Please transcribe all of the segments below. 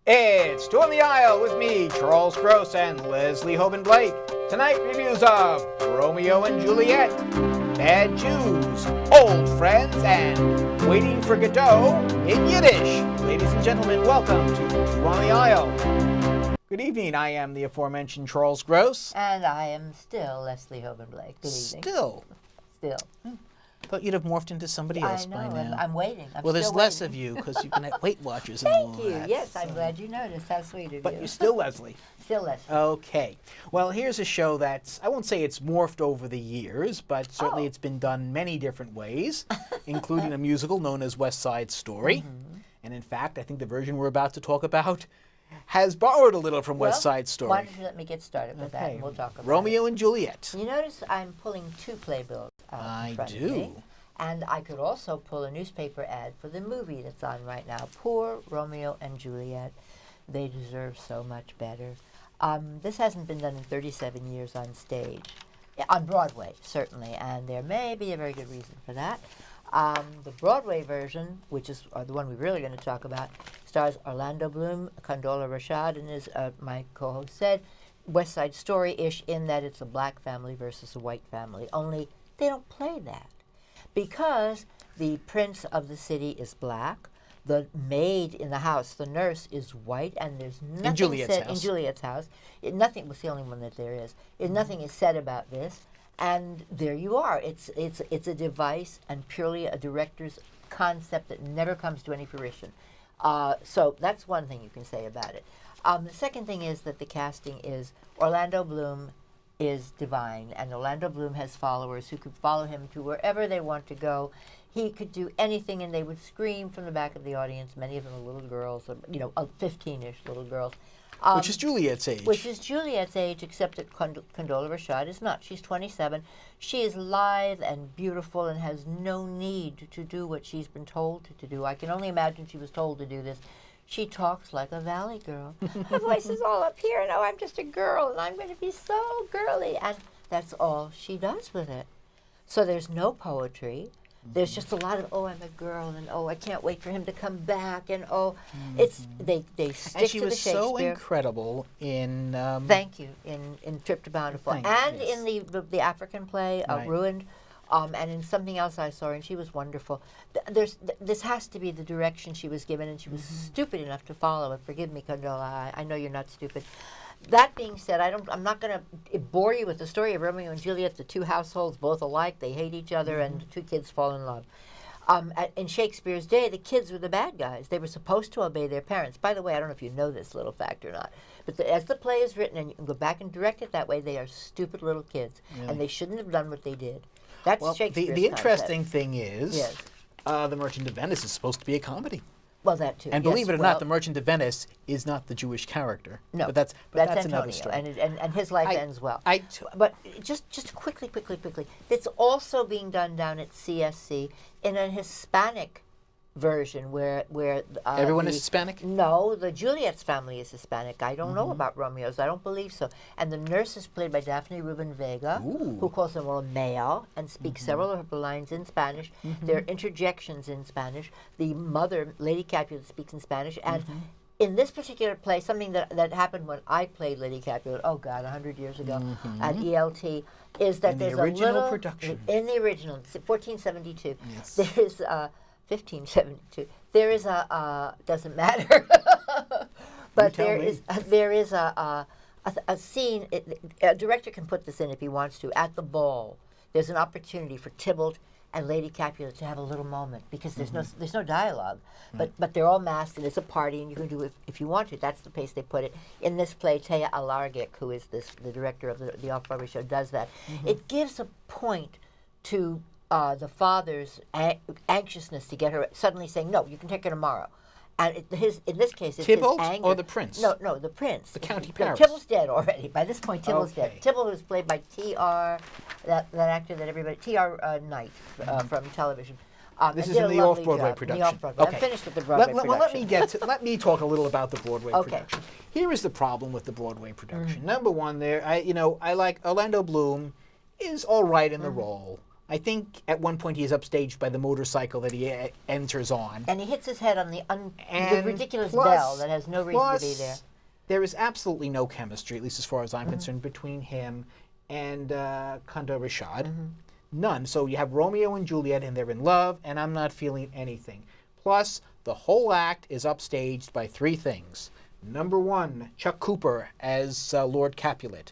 It's Two on the Aisle with me, Charles Gross, and Leslie Hoban Blake. Tonight, reviews of Romeo and Juliet, Bad Jews, Old Friends, and Waiting for Godot in Yiddish. Ladies and gentlemen, welcome to Two on the Aisle. Good evening. I am the aforementioned Charles Gross. And I am still Leslie Hoban Blake. Good evening. Still? Still. Thought you'd have morphed into somebody else I know, by now. I'm waiting. Well, there's less of you because you've been at Weight Watchers and all Thank you. that. Yes, I'm glad you noticed. How sweet of you. But you're still Leslie. Still Leslie. Okay. Well, here's a show that's, I won't say it's morphed over the years, but certainly it's been done many different ways, including a musical known as West Side Story. And in fact, I think the version we're about to talk about has borrowed a little from West Side Story. Why don't you let me get started with that and we'll talk about Romeo and Juliet. You notice I'm pulling two playbills out in front of me. And I could also pull a newspaper ad for the movie that's on right now. Poor Romeo and Juliet. They deserve so much better. This hasn't been done in 37 years on stage. On Broadway, certainly, and there may be a very good reason for that. The Broadway version, which is the one we're really going to talk about, stars Orlando Bloom, Condola Rashad, and as my co-host said, West Side Story-ish in that it's a black family versus a white family, only they don't play that. Because the prince of the city is black, the maid in the house, the nurse, is white, and there's nothing said in Juliet's house. Nothing was the only one that there is. Nothing is said about this, and there you are. It's a device and purely a director's concept that never comes to any fruition. So that's one thing you can say about it. The second thing is that the casting is Orlando Bloom is divine, and Orlando Bloom has followers who could follow him to wherever they want to go. He could do anything, and they would scream from the back of the audience. Many of them are little girls, 15-ish little girls. Which is Juliet's age. Which is Juliet's age, except that Condola Rashad is not. She's 27. She is lithe and beautiful and has no need to do what she's been told to do. I can only imagine she was told to do this. She talks like a valley girl. Her voice is all up here, and I'm just a girl, and I'm going to be so girly. And that's all she does with it. So there's no poetry. There's just a lot of, I'm a girl, and I can't wait for him to come back, and it's they stick to the Shakespeare. And she was so incredible in... Thank you, in Trip to Bountiful. And in the African play, Ruined. And in something else I saw, and she was wonderful. This has to be the direction she was given, and she was stupid enough to follow it. Forgive me, Condola. I know you're not stupid. That being said, I'm not going to bore you with the story of Romeo and Juliet. The two households, both alike, they hate each other, and the two kids fall in love. In Shakespeare's day, the kids were the bad guys. They were supposed to obey their parents. By the way, I don't know if you know this little fact or not, but as the play is written, and you can go back and direct it that way, they are stupid little kids, and they shouldn't have done what they did. That's Shakespeare's the interesting thing is, The Merchant of Venice is supposed to be a comedy. Well, that too. And believe it or not, the Merchant of Venice is not the Jewish character. No, but that's another story. And his life ends well. But just quickly, it's also being done down at CSC in a Hispanic version where everyone is Hispanic? No, the Juliet's family is Hispanic. I don't know about Romeo's. I don't believe so. And the nurse is played by Daphne Rubin Vega, who calls him Romeo and speaks several of her lines in Spanish. There are interjections in Spanish. The mother, Lady Capulet, speaks in Spanish. And in this particular play, something that happened when I played Lady Capulet, 100 years ago, at ELT, is that there's a little... production. In the original, 1472. Yes. There's... 1572. There is doesn't matter, but there is a scene. A director can put this in if he wants to. At the ball, there's an opportunity for Tybalt and Lady Capulet to have a little moment because there's no dialogue, but they're all masked and it's a party and you can do it if you want to. That's the pace they put it in this play. Taya Alargic, who is the director of the Off-Broadway show, does that. It gives a point to the father's anxiousness to get her, suddenly saying, no, you can take her tomorrow. And in this case, it's Tybalt his anger. or the prince? No, the prince. The County Paris. Paris. Tybalt's dead already. By this point, Tybalt's dead. Tybalt was played by T.R., that actor that everybody, T.R. Knight from television. This is in the Off-Broadway production. Okay. I'm finished with the Broadway production. Let me talk a little about the Broadway production. Here is the problem with the Broadway production. Number one, I like Orlando Bloom is all right in the role. I think at one point he is upstaged by the motorcycle that he enters on. And he hits his head on the ridiculous plus, bell that has no reason to be there. There is absolutely no chemistry, at least as far as I'm concerned, between him and Kanda Rashad. None. So you have Romeo and Juliet, and they're in love, and I'm not feeling anything. Plus, the whole act is upstaged by three things. Number one, Chuck Cooper as Lord Capulet.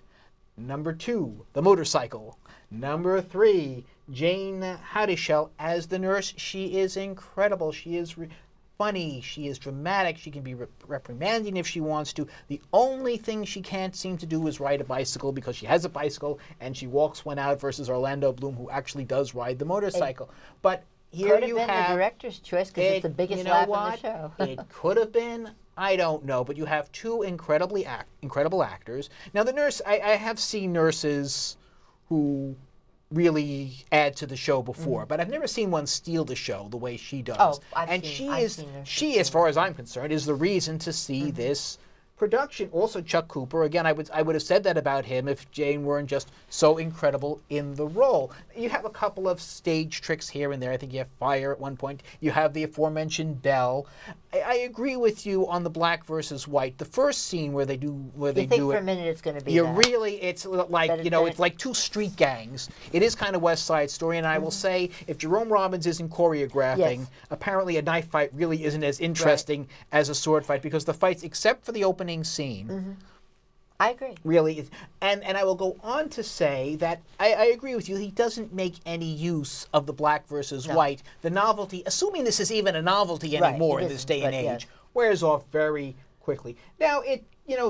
Number two, the motorcycle. Number three, Jane Hadishel as the nurse. She is incredible. She is funny. She is dramatic. She can be reprimanding if she wants to. The only thing she can't seem to do is ride a bicycle because she has a bicycle and she walks one out versus Orlando Bloom, who actually does ride the motorcycle. But here you have... Could have been the director's choice because it's the biggest laugh in the show. It could have been. I don't know. But you have two incredible actors. Now, the nurse, I have seen nurses who really add to the show before, but I've never seen one steal the show the way she does. Oh, she, as far as I'm concerned, is the reason to see this production. Also, Chuck Cooper. Again, I would have said that about him if Jane weren't just so incredible in the role. You have a couple of stage tricks here and there. I think you have fire at one point. You have the aforementioned bell. I agree with you on the black versus white. The first scene where they do you think for a minute it's going to be that. Really, it's like it's like two street gangs. It is kind of West Side Story, and I will say, if Jerome Robbins isn't choreographing, apparently a knife fight really isn't as interesting as a sword fight, because the fights, except for the opening scene, I agree. Really, and I will go on to say that I agree with you. He doesn't make any use of the black versus white. The novelty, assuming this is even a novelty anymore in this day and age, wears off very quickly. Now it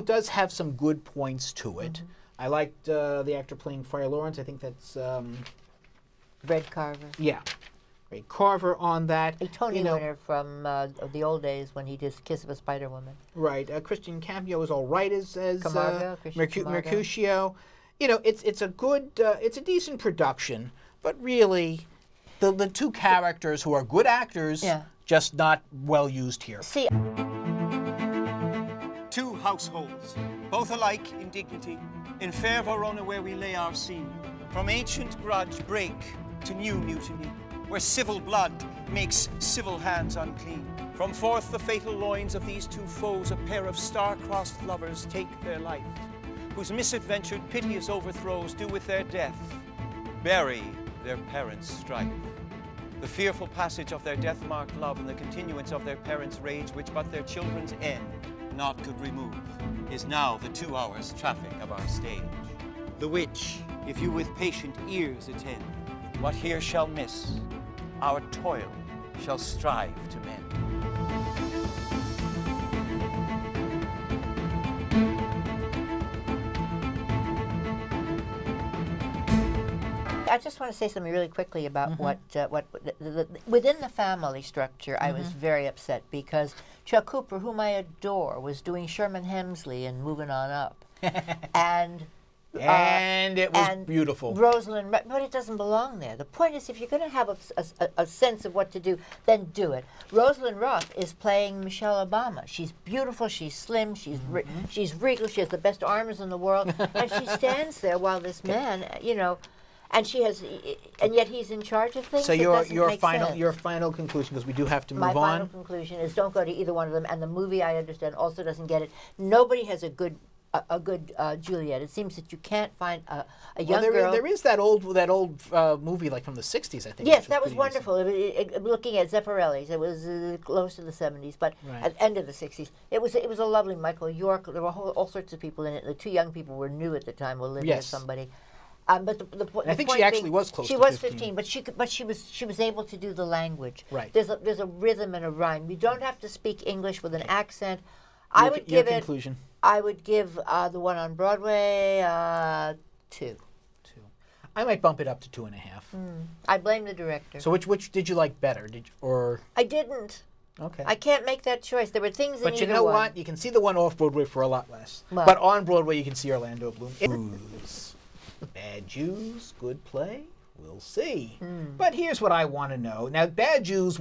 does have some good points to it. I liked the actor playing Friar Lawrence. I think that's Red Carver. Yeah. Ray Carver on that. A Tony winner from the old days when he did Kiss of a Spider Woman. Right. Christian Cambio is all right as Mercutio. It's a good, it's a decent production, but really, the two characters who are good actors, just not well used here. See, two households, both alike in dignity, in fair Verona where we lay our scene, from ancient grudge break to new mutiny, where civil blood makes civil hands unclean. From forth the fatal loins of these two foes, a pair of star-crossed lovers take their life, whose misadventured piteous overthrows do with their death bury their parents' strife. The fearful passage of their death-marked love and the continuance of their parents' rage, which but their children's end naught could remove, is now the 2 hours' traffic of our stage. The which, if you with patient ears attend, what here shall miss, our toil shall strive to mend. I just want to say something really quickly about within the family structure. I was very upset because Chuck Cooper, whom I adore, was doing Sherman Hemsley and Moving On Up, and it was beautiful. Rosalind, but it doesn't belong there. The point is, if you're going to have a sense of what to do, then do it. Rosalind Ruff is playing Michelle Obama. She's beautiful, she's slim, she's regal, she has the best arms in the world, and she stands there while this man, and she has, and yet he's in charge of things. So your final conclusion, because we do have to move on. My final conclusion is don't go to either one of them. And the movie, I understand, also doesn't get it. Nobody has a good Juliet. It seems that you can't find a young girl. There is that old movie like from the '60s, I think. Yes, that was wonderful. Looking at Zeffirelli's, it was close to the '70s, but at the end of the '60s, it was a lovely Michael York. There were all sorts of people in it. The two young people were new at the time, Olivia somebody. But the point. I think she actually was close. She was 15, but she was able to do the language. Right. There's a rhythm and a rhyme. You don't have to speak English with an accent. I would give the one on Broadway 2. I might bump it up to 2.5. I blame the director. So which did you like better? I didn't. Okay. I can't make that choice. There were things in But you know what? You can see the one off Broadway for a lot less. Well, but on Broadway, you can see Orlando Bloom. Bad Jews, good play. We'll see. But here's what I want to know. Now, Bad Jews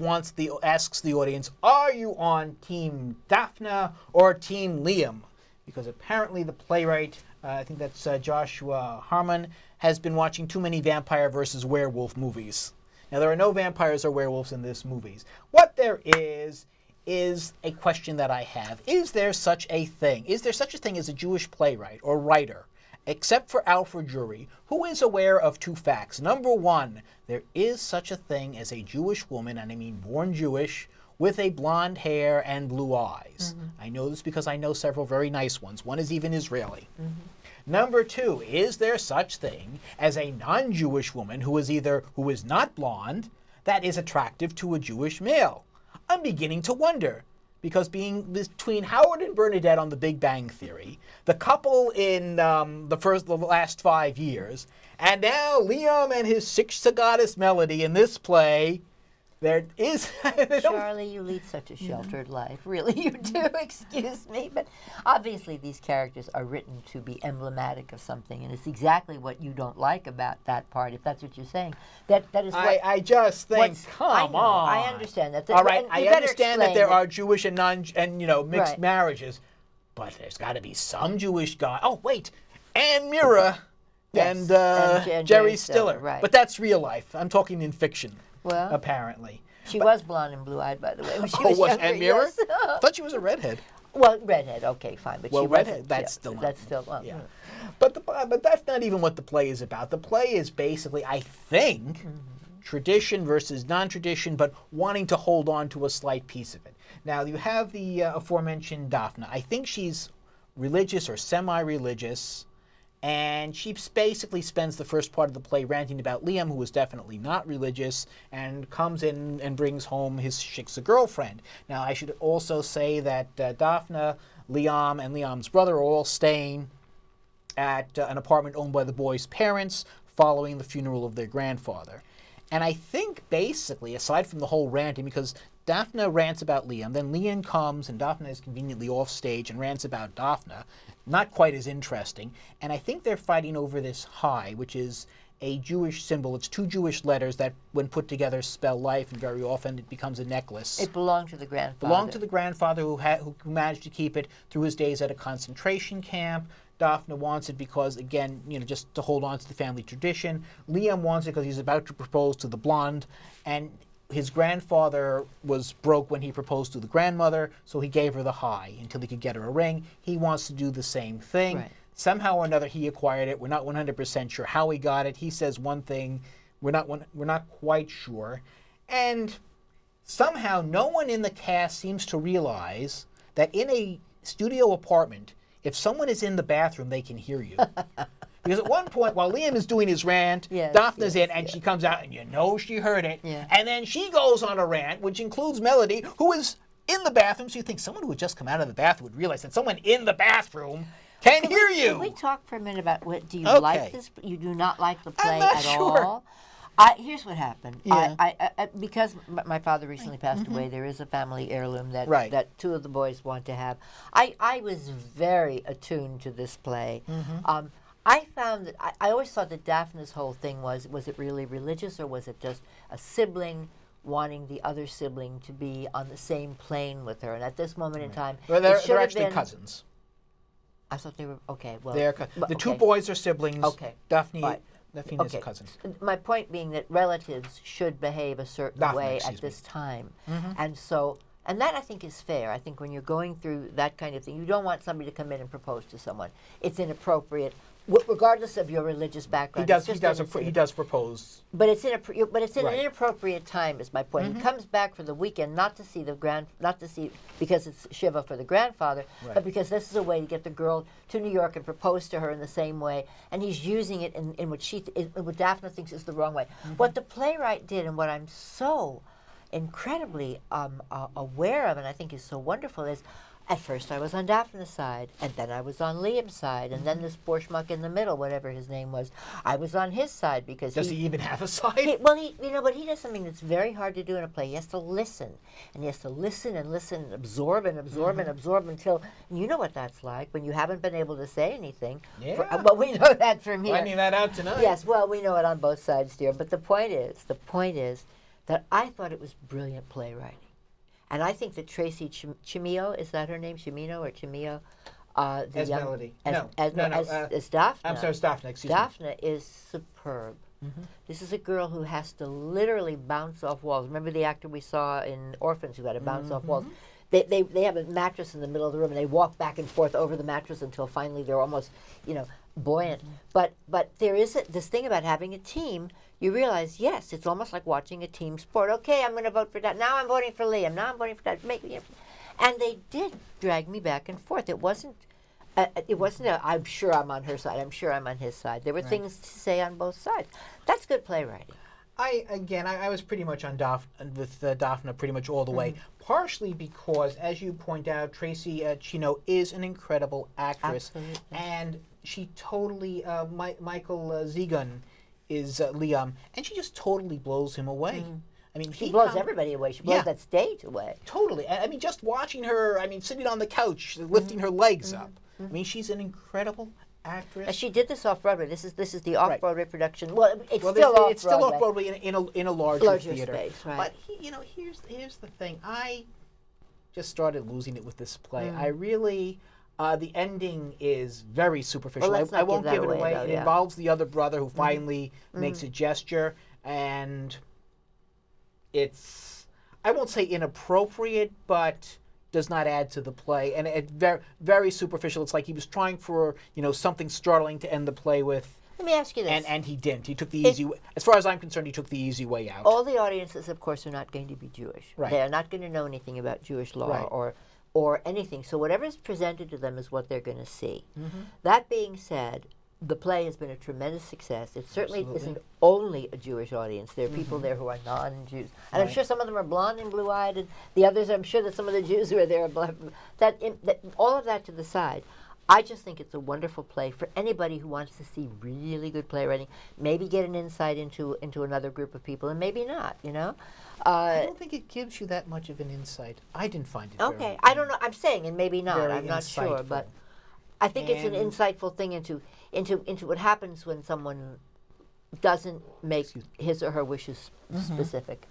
asks the audience, are you on Team Daphne or Team Liam? Because apparently the playwright, I think that's Joshua Harmon, has been watching too many vampire versus werewolf movies. Now, there are no vampires or werewolves in this movies. What there is a question that I have. Is there such a thing? Is there such a thing as a Jewish playwright or writer, except for Alfred Drury, who is aware of two facts? Number one, there is such a thing as a Jewish woman, and I mean born Jewish, with a blonde hair and blue eyes. I know this because I know several very nice ones. One is even Israeli. Number two, is there such thing as a non-Jewish woman who is not blonde, that is attractive to a Jewish male? I'm beginning to wonder, because being between Howard and Bernadette on The Big Bang Theory, the couple in the last 5 years, and now Liam and his sixth goddess Melody in this play, there is... Charlie, you lead such a sheltered life. Really, you do. Excuse me. But obviously these characters are written to be emblematic of something, and it's exactly what you don't like about that part, if that's what you're saying. That is what... I just think, come on. I understand that. All right, I understand that there are Jewish and mixed marriages, but there's got to be some Jewish guy. Oh, wait, Anne Mira and Jerry Stiller. Right. But that's real life. I'm talking in fiction. Well, apparently. She was blonde and blue-eyed, by the way, when she was younger. Anne Mira? Yes. I thought she was a redhead. Well, redhead, okay, fine. But she redhead, that's still yeah. But that's not even what the play is about. The play is basically, I think, tradition versus non-tradition, but wanting to hold on to a slight piece of it. Now, you have the aforementioned Daphne. I think she's religious or semi-religious, and she basically spends the first part of the play ranting about Liam, who is definitely not religious, and comes in and brings home his shiksa girlfriend. Now, I should also say that Daphne, Liam, and Liam's brother are all staying at an apartment owned by the boy's parents following the funeral of their grandfather. And I think basically, aside from the whole ranting, because Daphne rants about Liam, then Liam comes and Daphne is conveniently off stage and rants about Daphne, not quite as interesting. And I think they're fighting over this high, which is a Jewish symbol. It's two Jewish letters that, when put together, spell life, and very often it becomes a necklace. It belonged to the grandfather. Belonged to the grandfather who managed to keep it through his days at a concentration camp. Daphne wants it because, again, just to hold on to the family tradition. Liam wants it because he's about to propose to the blonde, and his grandfather was broke when he proposed to the grandmother, so he gave her the high until he could get her a ring. He wants to do the same thing. Right. Somehow or another, he acquired it. We're not 100% sure how he got it. He says one thing. We're not quite sure. And somehow, no one in the cast seems to realize that in a studio apartment, if someone is in the bathroom, they can hear you. Because at one point, while Liam is doing his rant, Daphne's in, and she comes out, and she heard it. Yeah. And then she goes on a rant, which includes Melody, who is in the bathroom. So you think someone who had just come out of the bathroom would realize that someone in the bathroom can hear you. Can we talk for a minute about do you like this? You do not like the play at all? Here's what happened. Yeah. Because my father recently passed away, there is a family heirloom that two of the boys want to have. I was very attuned to this play. I found that I always thought that Daphne's whole thing was it really religious, or was it just a sibling wanting the other sibling to be on the same plane with her? And at this moment in time, well, they're actually cousins. I thought they were, okay, well. The two boys are siblings. Okay. Daphne is a cousin. My point being that relatives should behave a certain way at this time. And that, I think, is fair. I think when you're going through that kind of thing, you don't want somebody to come in and propose to someone. It's inappropriate, regardless of your religious background. He does propose. But it's in an inappropriate time, is my point. He comes back for the weekend, not to see because it's Shiva for the grandfather, but because this is a way to get the girl to New York and propose to her in the same way. And he's using it in what Daphne thinks is the wrong way. What the playwright did, and what I'm so incredibly aware of, and I think is so wonderful, is at first I was on Daphne's side, and then I was on Liam's side, and then this poor schmuck in the middle, whatever his name was, I was on his side because does he even have a side? But he does something that's very hard to do in a play. He has to listen, and he has to listen and listen and absorb and absorb and absorb until, and you know what that's like when you haven't been able to say anything. Yeah. Well, we know that from here. Finding that out tonight. Yes. Well, we know it on both sides, dear. But the point is that I thought it was brilliant playwriting. And I think that Tracy Chimio, is that her name, Chimino or Chimio? As Melody. As Daphne. I'm sorry, it's Daphne, excuse me. Daphne is superb. This is a girl who has to literally bounce off walls. Remember the actor we saw in Orphans who had to bounce off walls? They have a mattress in the middle of the room, and they walk back and forth over the mattress until finally they're almost, buoyant. But there is this thing about having a team. You realize, yes, it's almost like watching a team sport. Okay, I'm going to vote for that. Now I'm voting for Liam. Now I'm voting for that. And they did drag me back and forth. It wasn't. I'm sure I'm on her side. I'm sure I'm on his side. There were things to say on both sides. That's good playwriting. I was pretty much on Daphne pretty much all the way, partially because, as you point out, Tracy Chino is an incredible actress. Absolutely. And she totally, Michael Zegan is Liam, and she just totally blows him away. I mean, she blows everybody away. She blows that stage away. Totally. I mean, just watching her, sitting on the couch, lifting her legs up. I mean, she's an incredible actress. She did this off-Broadway. This is the off-Broadway production. Well, it's still off-Broadway in a larger theater. Space, right. But here's the thing. I just started losing it with this play. I really the ending is very superficial. Well, I won't give it away. Though, it involves the other brother who finally makes a gesture, and it's, I won't say inappropriate, but does not add to the play, and it's very, very superficial. It's like he was trying for something startling to end the play with. Let me ask you this. And he didn't. He took the easy way. As far as I'm concerned, he took the easy way out. All the audiences, of course, are not going to be Jewish. Right. They are not going to know anything about Jewish law or anything. So whatever is presented to them is what they're going to see. That being said, the play has been a tremendous success. It certainly isn't only a Jewish audience. There are people there who are non-Jews. And I'm sure some of them are blonde and blue-eyed, and the others, I'm sure that some of the Jews who are there are black. All of that to the side. I just think it's a wonderful play for anybody who wants to see really good playwriting, maybe get an insight into another group of people, and maybe not, I don't think it gives you that much of an insight. I didn't find it Okay, I don't know. I'm saying, and maybe not. I'm not sure, insightful. but I think it's an insightful thing into what happens when someone doesn't make his or her wishes specific.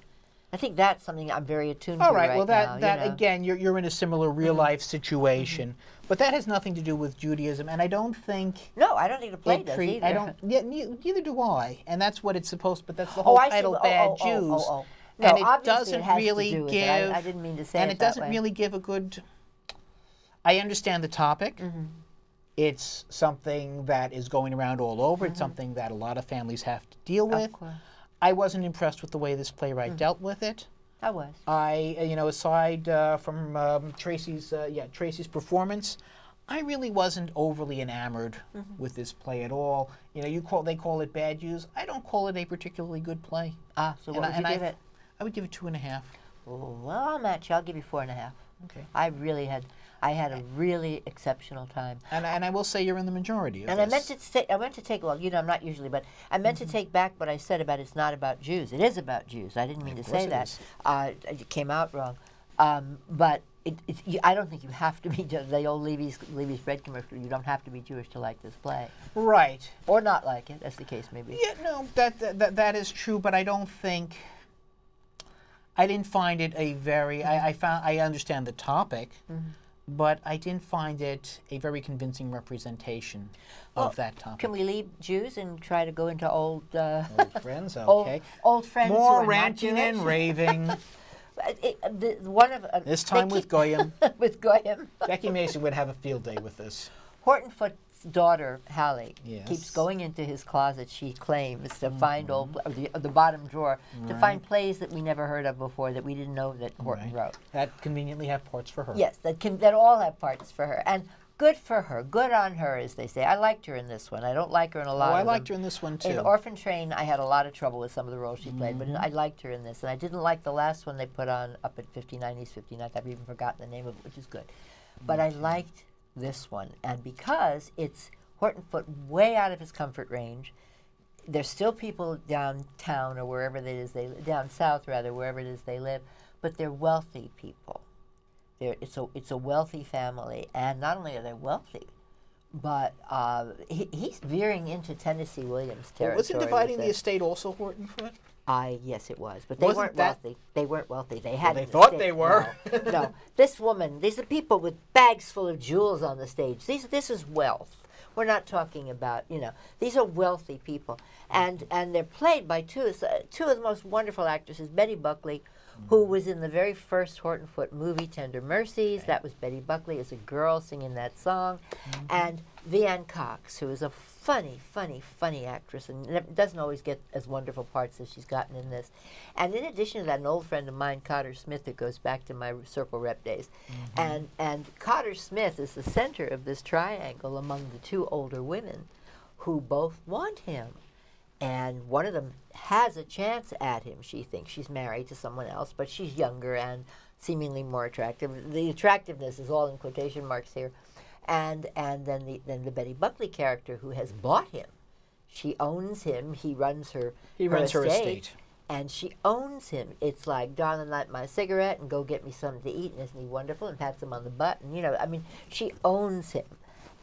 I think that's something I'm very attuned to right now. All right, well, that again, you're in a similar real-life situation. But that has nothing to do with Judaism, and I don't think... No, I don't think the play does either. Neither do I, and that's what it's supposed... But that's the whole title, Bad Jews. No, and it doesn't really give... I didn't mean to say it and it doesn't really give a good... I understand the topic. It's something that is going around all over. It's something that a lot of families have to deal with. Of course. I wasn't impressed with the way this playwright dealt with it. I was. Aside from Tracy's performance, I really wasn't overly enamored with this play at all. They call it Bad Jews. I don't call it a particularly good play. So what would you give it? I would give it 2.5. Oh, well, I'll match you. I'll give you 4.5. Okay. I had a really exceptional time. And I will say you're in the majority of this. And I meant to take, well, I'm not usually, but I meant to take back what I said about it's not about Jews. It is about Jews. I didn't mean to say that. It came out wrong. But I don't think you have to be, the old Levy's bread commercial, you don't have to be Jewish to like this play. Right. Or not like it, as the case may be. Yeah, no, that is true, but I don't think... I didn't find it a very... I understand the topic, but I didn't find it a very convincing representation of that topic. Can we leave Jews and try to go into old friends? Okay. Old friends. More ranting and raving. This time with Goyim. With Goyim. Becky Mason would have a field day with this. Hortonfoot's daughter, Hallie, keeps going into his closet, she claims, to find the bottom drawer, to find plays that we never heard of before, that we didn't know that Horton wrote. That conveniently have parts for her. Yes, that all have parts for her. And good for her. Good on her, as they say. I liked her in this one. I don't like her in a lot of them. I liked her in this one, too. In Orphan Train, I had a lot of trouble with some of the roles she played, but I liked her in this. And I didn't like the last one they put on up at 59 East 59th. I've even forgotten the name of it, which is good. But I liked this one, and because it's Hortonfoot way out of his comfort range, there's still people downtown or wherever it is down south rather, wherever it is they live, but they're wealthy people. It's a wealthy family, and not only are they wealthy, but he's veering into Tennessee Williams territory. Wasn't Dividing the Estate also Hortonfoot? Yes, it was, but they weren't wealthy. They weren't wealthy. They had. Well, they thought they were. No, no. This woman. These are people with bags full of jewels on the stage. This is wealth. We're not talking about, these are wealthy people, and they're played by two of the most wonderful actresses. Betty Buckley, who was in the very first Horton Foote movie, Tender Mercies. That was Betty Buckley as a girl singing that song, and Vianne Cox, who is a funny, funny, funny actress, and doesn't always get as wonderful parts as she's gotten in this. And in addition to that, an old friend of mine, Cotter Smith, who goes back to my Circle Rep days, and Cotter Smith is the center of this triangle among the two older women who both want him. And one of them has a chance at him, she thinks. She's married to someone else, but she's younger and seemingly more attractive. The attractiveness is all in quotation marks here. And then the Betty Buckley character who has bought him. She owns him. He runs her estate. And she owns him. It's like, darling, light my cigarette and go get me something to eat, and isn't he wonderful? And pats him on the butt. And, she owns him.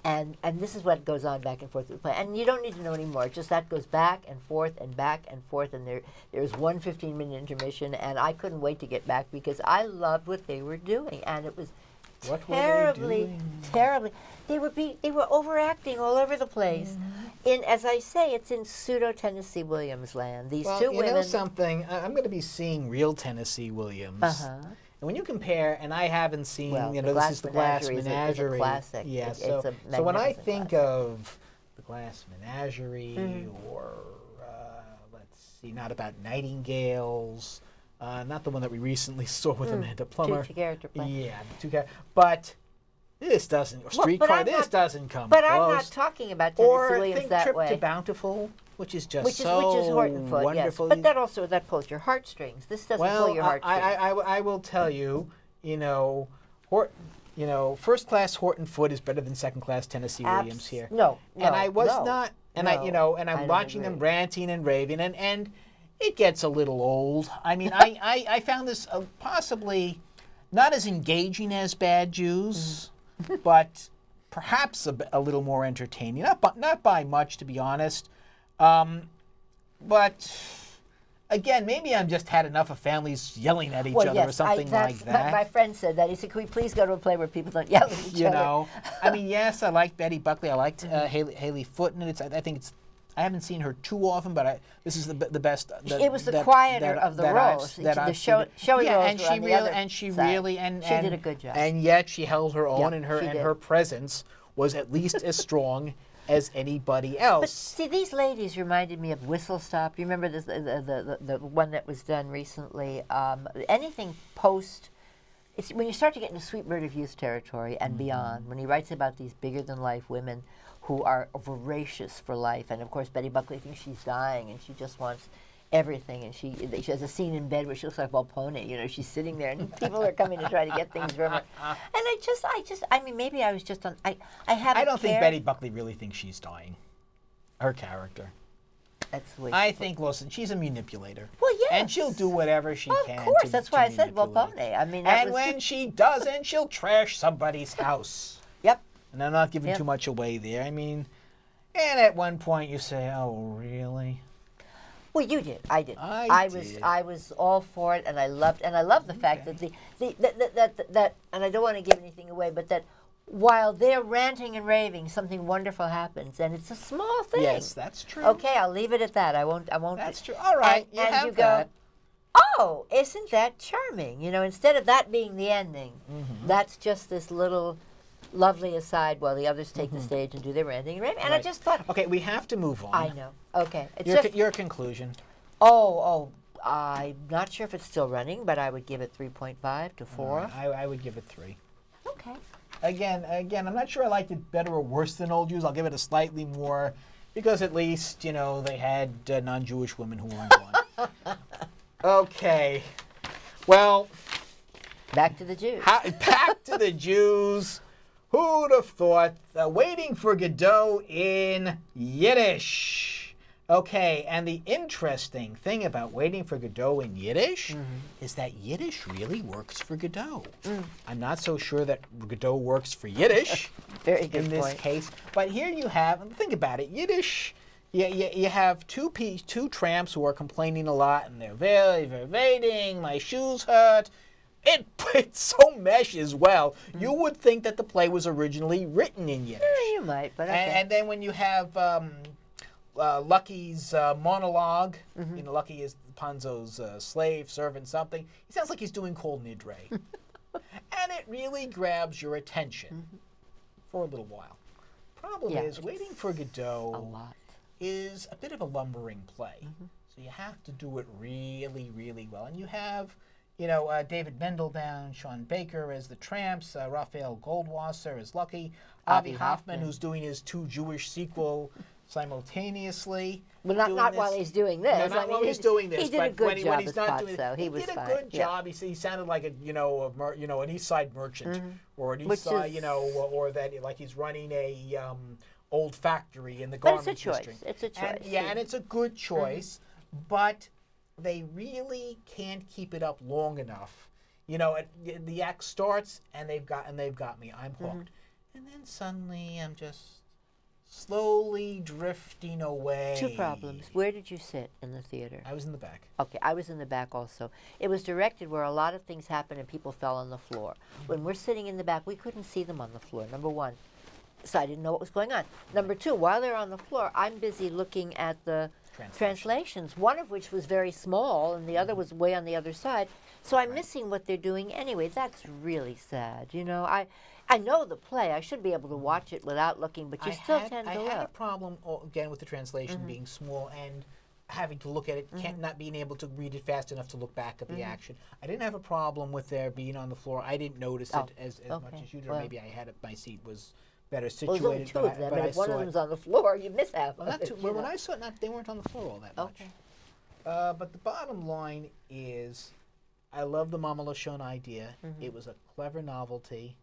And this is what goes on back and forth with the play. And you don't need to know anymore. Just that goes back and forth and back and forth. And there's one 15-minute intermission. And I couldn't wait to get back because I loved what they were doing. And it was terribly. They were overacting all over the place. As I say, it's in pseudo Tennessee Williams land. These two women. You know something? I'm going to be seeing real Tennessee Williams. And when you compare, and I haven't seen, this is the Glass Menagerie. It's a classic. Yeah, it's so when I think of the Glass Menagerie, or let's see, Not About Nightingales. Not the one that we recently saw with Amanda Plummer. Two character play. Yeah, but this doesn't. Streetcar. This doesn't come close. But I'm not talking about Tennessee Williams that way. Or think Trip to Bountiful, which is just which is Horton Foote, wonderful. Yes. But that pulls your heartstrings. This doesn't pull your heartstrings. I will tell you, first class Horton Foote is better than second class Tennessee Williams here. No, and I was not. And I'm watching them ranting and raving, and it gets a little old. I mean, I found this possibly not as engaging as Bad Jews, but perhaps a little more entertaining. Not by much, to be honest. But again, maybe I've just had enough of families yelling at each other or something like that. My friend said that. He said, "Can we please go to a play where people don't yell at each other?" I mean, yes, I liked Betty Buckley. I liked Haley Foote, and I think it's. I haven't seen her too often, but this is the best. It was the quieter of the roles. The showy roles and she did a good job. And yet she held her own, and her presence was at least as strong as anybody else. But see, these ladies reminded me of Whistle Stop. You remember this, the one that was done recently? Anything post. It's when you start to get into Sweet Bird of Youth territory and beyond, when he writes about these bigger-than-life women who are voracious for life. And, of course, Betty Buckley thinks she's dying, and she just wants everything. And she has a scene in bed where she looks like Volpone. She's sitting there, and people are coming to try to get things from her. And I mean, maybe I was just on, I don't think Betty Buckley really thinks she's dying. Her character. That's the way I think, listen, she's a manipulator. Well, yes. And she'll do whatever she can. Of course, that's why I said Volpone. I mean, and when she doesn't, she'll trash somebody's house. Yep. And I'm not giving too much away there. I mean, and at one point you say, "Oh, really?" Well, you did. I did. I was all for it, and I loved the fact that that and I don't want to give anything away, but that while they're ranting and raving, something wonderful happens, and it's a small thing. Yes, that's true. Okay, I'll leave it at that. I won't. That's true. All right, and you that. Go, oh, isn't that charming? Instead of that being the ending, that's just this little lovely aside while the others take the stage and do their ranting and raving. And I just thought, okay, we have to move on. I know. Okay, Your conclusion. I'm not sure if it's still running, but I would give it 3.5 to 4. I would give it 3. Okay. Again, I'm not sure I liked it better or worse than Old Jews. I'll give it a slightly more, because at least, they had non-Jewish women who weren't one. Okay. Well. Back to the Jews. Back to the Jews. Who'd have thought? Waiting for Godot in Yiddish. Okay, and the interesting thing about Waiting for Godot in Yiddish is that Yiddish really works for Godot. I'm not so sure that Godot works for Yiddish Very good in this case. But here you have, think about it, Yiddish you have two tramps who are complaining a lot, and they're very evading. My shoes hurt. It so meshes well. You would think that the play was originally written in Yiddish. Yeah, you might, but okay. And then when you have Lucky's monologue, you know, Lucky is Panzo's slave, servant, something. He sounds like he's doing Kol Nidre. And it really grabs your attention for a little while. Problem is, Waiting for Godot is a bit of a lumbering play. So you have to do it really, really well. And you have, you know, David Mendelbaum, Sean Baker as the tramps, Raphael Goldwasser as Lucky, Avi Hoffman, who's doing his 2 Jewish sequel simultaneously. Well, not while he's doing this. No, not while he's doing this. He did a good job as Potts, though. He did a good job. He sounded like a an East Side merchant or an East Side, or that like he's running a old factory in the garment district. It's a choice. And it's a good choice, but they really can't keep it up long enough. You know, the act starts and they've got me. I'm hooked, and then suddenly I'm just slowly drifting away. 2 problems. Where did you sit in the theater? I was in the back. Okay, I was in the back also. It was directed where a lot of things happened and people fell on the floor. When we're sitting in the back, we couldn't see them on the floor, number 1. So I didn't know what was going on. Number 2, while they're on the floor, I'm busy looking at the translations, one of which was very small and the other was way on the other side. So I'm missing what they're doing anyway. That's really sad. You know, I know the play. I should be able to watch it without looking, but you still tend to look. I had a problem, again, with the translation being small and having to look at it, not being able to read it fast enough to look back at the action. I didn't have a problem with there being on the floor. I didn't notice it as much as you did, or maybe I had it, my seat was better situated. Well, there's only 2 of them, and if one of them's on the floor, you miss half of it. Well, when I saw it, they weren't on the floor all that much. Okay. But the bottom line is, I love the Mama Lashon idea. It was a clever novelty,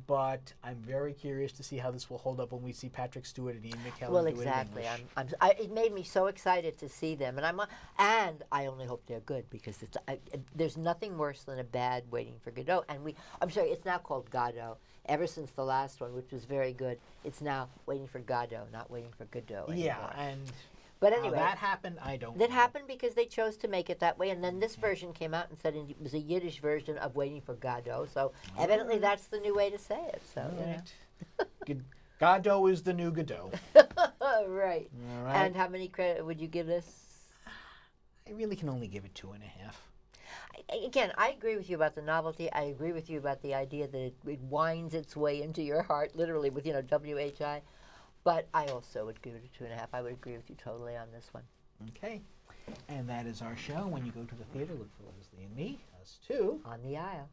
but I'm very curious to see how this will hold up when we see Patrick Stewart and Ian McKellen do it in English. It made me so excited to see them, and I only hope they're good because there's nothing worse than a bad Waiting for Godot. And I'm sorry, it's now called Godot. Ever since the last one, which was very good, it's now Waiting for Godot, not Waiting for Godot anymore. Yeah, but anyway, how that happened, I don't know. That happened because they chose to make it that way, and then this version came out and said it was a Yiddish version of Waiting for Godot, so evidently that's the new way to say it. So, Godot is the new Godot. Right. All right. And how many credit would you give this? I really can only give it 2.5. Again, I agree with you about the novelty. I agree with you about the idea that it winds its way into your heart, literally with, WHI. But I also would give it a 2.5. I would agree with you totally on this one. Okay. And that is our show. When you go to the theater, look for Leslie and me, us too. On the aisle.